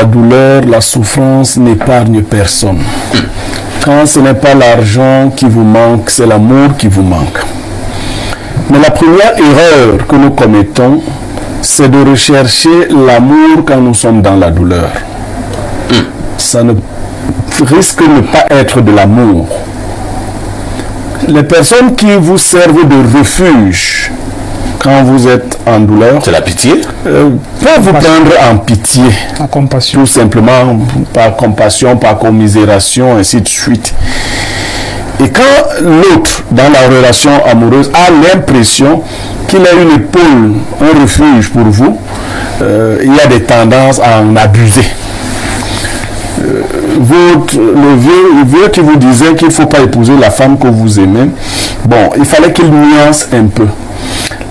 la douleur, la souffrance n'épargne personne. Quand ce n'est pas l'argent qui vous manque, c'est l'amour qui vous manque. Mais la première erreur que nous commettons, c'est de rechercher l'amour quand nous sommes dans la douleur. Ça ne risque de ne pas être de l'amour. Les personnes qui vous servent de refuge quand vous êtes en douleur, c'est la pitié, peuvent vous prendre en pitié, en compassion, tout simplement par compassion, par commisération, ainsi de suite. Et quand l'autre, dans la relation amoureuse, a l'impression qu'il a une épaule, un refuge pour vous, il y a des tendances à en abuser. Le vieux qui vous disait qu'il ne faut pas épouser la femme que vous aimez, bon, il fallait qu'il nuance un peu.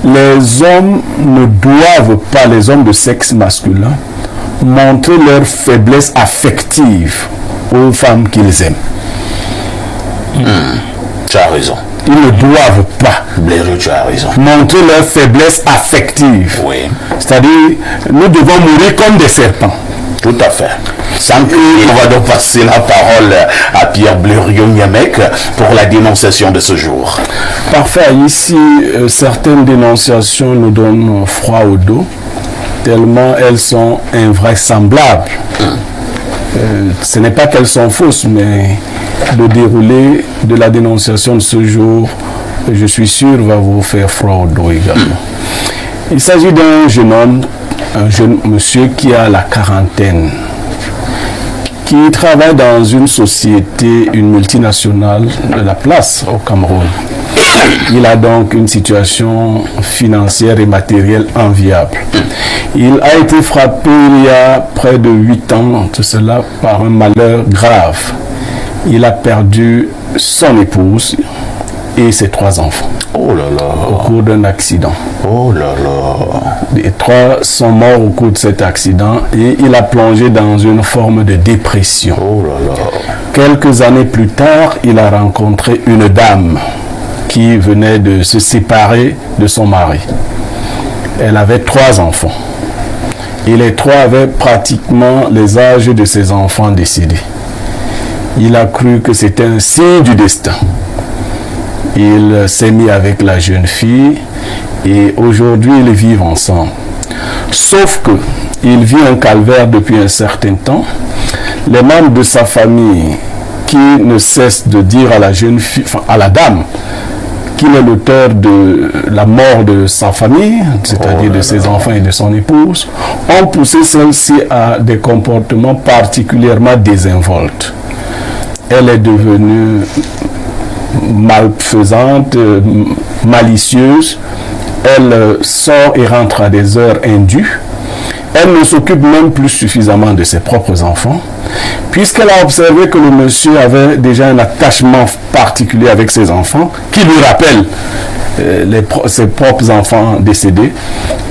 Les hommes ne doivent pas, les hommes de sexe masculin, montrer leur faiblesse affective aux femmes qu'ils aiment. Tu as raison. Ils ne doivent pas. Blériot, tu as raison. Montrer leur faiblesse affective. Oui. C'est-à-dire, nous devons mourir comme des serpents. Tout à fait. Sans plus, on va donc passer la parole à Pierre Blériot-Niamec pour la dénonciation de ce jour. Parfait. Ici, certaines dénonciations nous donnent froid au dos, tellement elles sont invraisemblables. Ce n'est pas qu'elles sont fausses, mais le déroulé de la dénonciation de ce jour, je suis sûr, va vous faire froid au dos également. Il s'agit d'un jeune homme, un jeune monsieur qui a la quarantaine, qui travaille dans une société, une multinationale de la place au Cameroun. Il a donc une situation financière et matérielle enviable. Il a été frappé il y a près de 8 ans de cela par un malheur grave. Il a perdu son épouse et ses 3 enfants. Oh là là. Au cours d'un accident. Oh là là. Les 3 sont morts au cours de cet accident et il a plongé dans une forme de dépression. Oh là là. Quelques années plus tard, il a rencontré une dame qui venait de se séparer de son mari. Elle avait 3 enfants. Et les 3 avaient pratiquement les âges de ses enfants décédés. Il a cru que c'était un signe du destin. Il s'est mis avec la jeune fille et aujourd'hui ils vivent ensemble. Sauf que il vit un calvaire depuis un certain temps. Les membres de sa famille qui ne cessent de dire à la jeune fille, enfin à la dame, qu'il est l'auteur de la mort de sa famille, c'est-à-dire de ses enfants et de son épouse, ont poussé celle-ci à des comportements particulièrement désinvoltes. Elle est devenue malfaisante, malicieuse. Elle sort et rentre à des heures indues. Elle ne s'occupe même plus suffisamment de ses propres enfants, puisqu'elle a observé que le monsieur avait déjà un attachement particulier avec ses enfants, qui lui rappelle ses propres enfants décédés.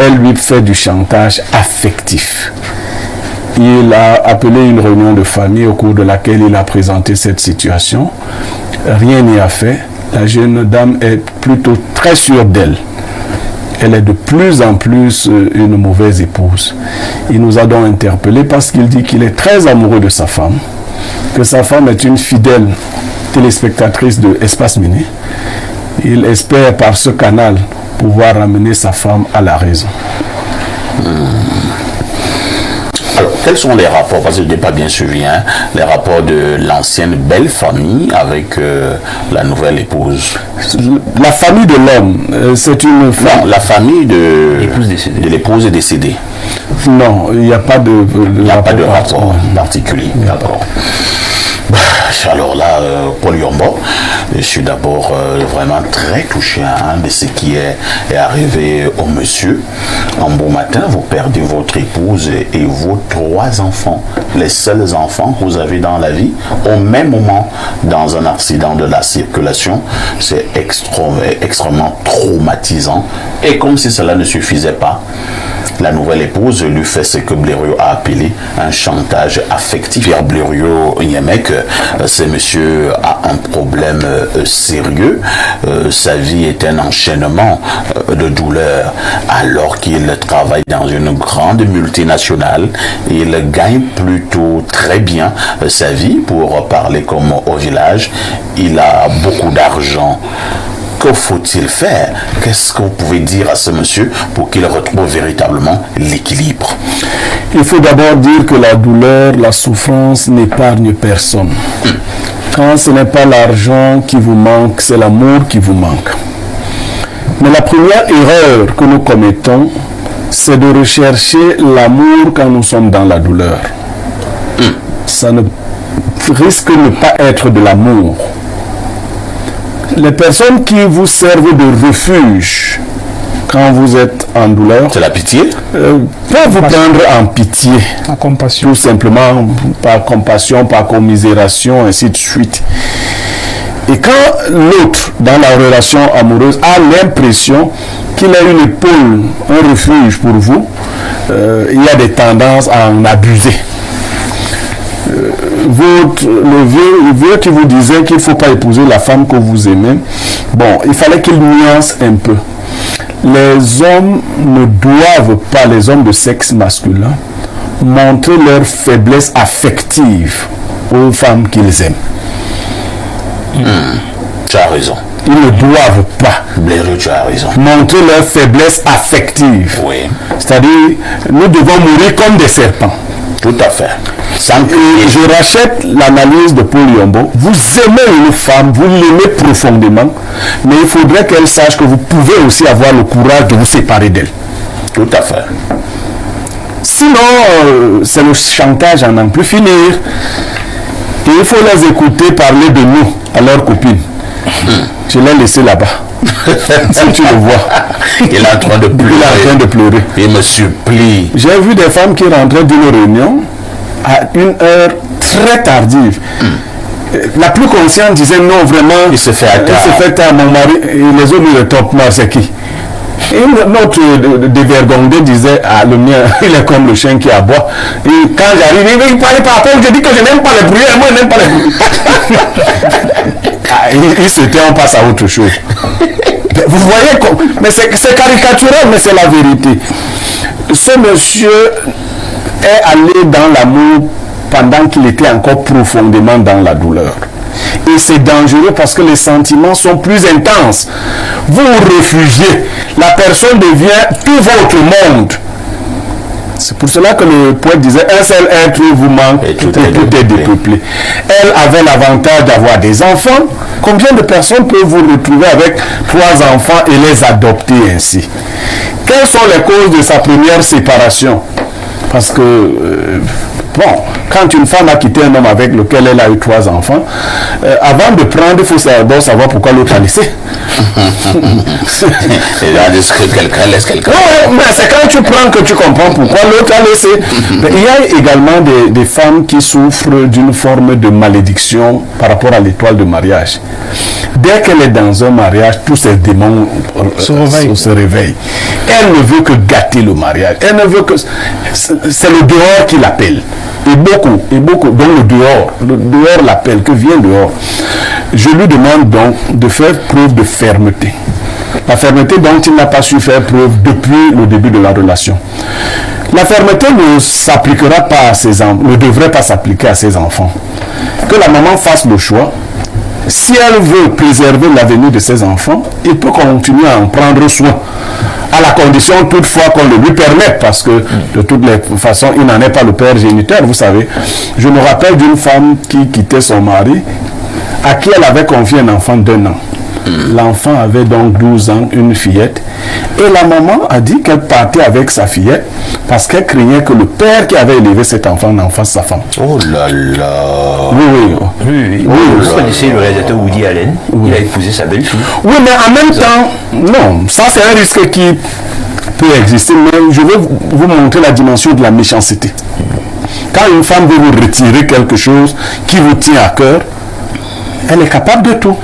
Elle lui fait du chantage affectif. Il a appelé une réunion de famille au cours de laquelle il a présenté cette situation. Rien n'y a fait. La jeune dame est plutôt très sûre d'elle. Elle est de plus en plus une mauvaise épouse. Il nous a donc interpellés parce qu'il dit qu'il est très amoureux de sa femme, que sa femme est une fidèle téléspectatrice de Espace Mini. Il espère par ce canal pouvoir ramener sa femme à la raison. Alors, quels sont les rapports, parce que je n'ai pas bien suivi, hein, les rapports de l'ancienne belle famille avec la nouvelle épouse? La famille de l'homme, c'est une femme. Non, la famille de l'épouse est décédée. Non, il n'y a pas de rapport particulier. D'accord. Alors là, Paul Yombo, je suis d'abord vraiment très touché de ce qui est arrivé au monsieur. Un beau matin, vous perdez votre épouse et vos 3 enfants, les seuls enfants que vous avez dans la vie, au même moment, dans un accident de la circulation. C'est extrêmement traumatisant. Et comme si cela ne suffisait pas, la nouvelle épouse lui fait ce que Blériot a appelé un chantage affectif. Pierre Blériot-Niamec, ce monsieur a un problème sérieux. Sa vie est un enchaînement de douleurs alors qu'il travaille dans une grande multinationale. Il gagne plutôt très bien sa vie, pour parler comme au village. Il a beaucoup d'argent. Que faut-il faire? Qu'est-ce que vous pouvez dire à ce monsieur pour qu'il retrouve véritablement l'équilibre? Il faut d'abord dire que la douleur, la souffrance n'épargne personne. Quand ce n'est pas l'argent qui vous manque, c'est l'amour qui vous manque. Mais la première erreur que nous commettons, c'est de rechercher l'amour quand nous sommes dans la douleur. Ça ne risque de ne pas être de l'amour. Les personnes qui vous servent de refuge quand vous êtes en douleur, c'est la pitié, peuvent vous prendre en pitié, en compassion, tout simplement par compassion, par commisération, ainsi de suite. Et quand l'autre, dans la relation amoureuse, a l'impression qu'il a une épaule, un refuge pour vous, il y a des tendances à en abuser. Le vieux qui vous disait qu'il ne faut pas épouser la femme que vous aimez, bon, il fallait qu'il nuance un peu. Les hommes ne doivent pas, les hommes de sexe masculin, montrer leur faiblesse affective aux femmes qu'ils aiment. Tu as raison. Ils ne doivent pas tu as raison. montrer leur faiblesse affective. Oui. C'est-à-dire, nous devons mourir comme des serpents. Tout à fait. Et je rachète l'analyse de Paul Yombo. Vous aimez une femme, vous l'aimez profondément, mais il faudrait qu'elle sache que vous pouvez aussi avoir le courage de vous séparer d'elle. Tout à fait. Sinon, c'est le chantage à n'en plus finir. Et il faut les écouter parler de nous à leurs copines. Je l'ai laissé là-bas. Si tu le vois. Il est en train de pleurer. Il est en train de pleurer. Il me supplie. J'ai vu des femmes qui rentraient d'une réunion à une heure très tardive. La plus consciente disait non, vraiment. Il se fait attendre. Mon mari. Et les autres le top, c'est qui? Et une autre dévergondée disait, ah, le mien, il est comme le chien qui aboie. Et quand j'arrive, il parlait par rapport, je dis que je n'aime pas les bruits, moi je n'aime pas les bruits. Il se tait, on passe à autre chose. Vous voyez, mais c'est caricatural, mais c'est la vérité. Ce monsieur est allé dans l'amour pendant qu'il était encore profondément dans la douleur. Et c'est dangereux parce que les sentiments sont plus intenses. Vous vous réfugiez, la personne devient tout votre monde. C'est pour cela que le poète disait, un seul être vous manque et tout est dépeuplé. Elle avait l'avantage d'avoir des enfants. Combien de personnes peuvent vous retrouver avec 3 enfants et les adopter ainsi? Quelles sont les causes de sa première séparation? Parce que, bon, quand une femme a quitté un homme avec lequel elle a eu 3 enfants, avant de prendre, il faut savoir pourquoi l'autre a laissé. Est-ce que quelqu'un laisse quelqu'un? Non, mais c'est quand tu prends que tu comprends pourquoi l'autre a laissé. Mais il y a également des femmes qui souffrent d'une forme de malédiction par rapport à l'étoile de mariage. Dès qu'elle est dans un mariage, tous ces démons se réveillent. Elle ne veut que gâter le mariage. Elle ne veut que... C'est le dehors qui l'appelle. Et beaucoup. Donc le dehors l'appelle. Que vient dehors? Je lui demande donc de faire preuve de fermeté. La fermeté dont il n'a pas su faire preuve depuis le début de la relation. La fermeté ne s'appliquera pas à ses enfants, ne devrait pas s'appliquer à ses enfants. Que la maman fasse le choix. Si elle veut préserver l'avenir de ses enfants, il peut continuer à en prendre soin. À la condition toutefois qu'on le lui permette, parce que de toutes les façons, il n'en est pas le père géniteur, vous savez. Je me rappelle d'une femme qui quittait son mari, à qui elle avait confié un enfant d'1 an. L'enfant avait donc 12 ans, une fillette. Et la maman a dit qu'elle partait avec sa fillette parce qu'elle craignait que le père qui avait élevé cet enfant n'en fasse sa femme. Oh là là. Oui. Vous connaissez le réalisateur Woody Allen. Il a épousé sa belle-fille. Oui, mais en même temps, non, ça c'est un risque qui peut exister, mais je veux vous montrer la dimension de la méchanceté. Quand une femme veut vous retirer quelque chose qui vous tient à cœur, elle est capable de tout.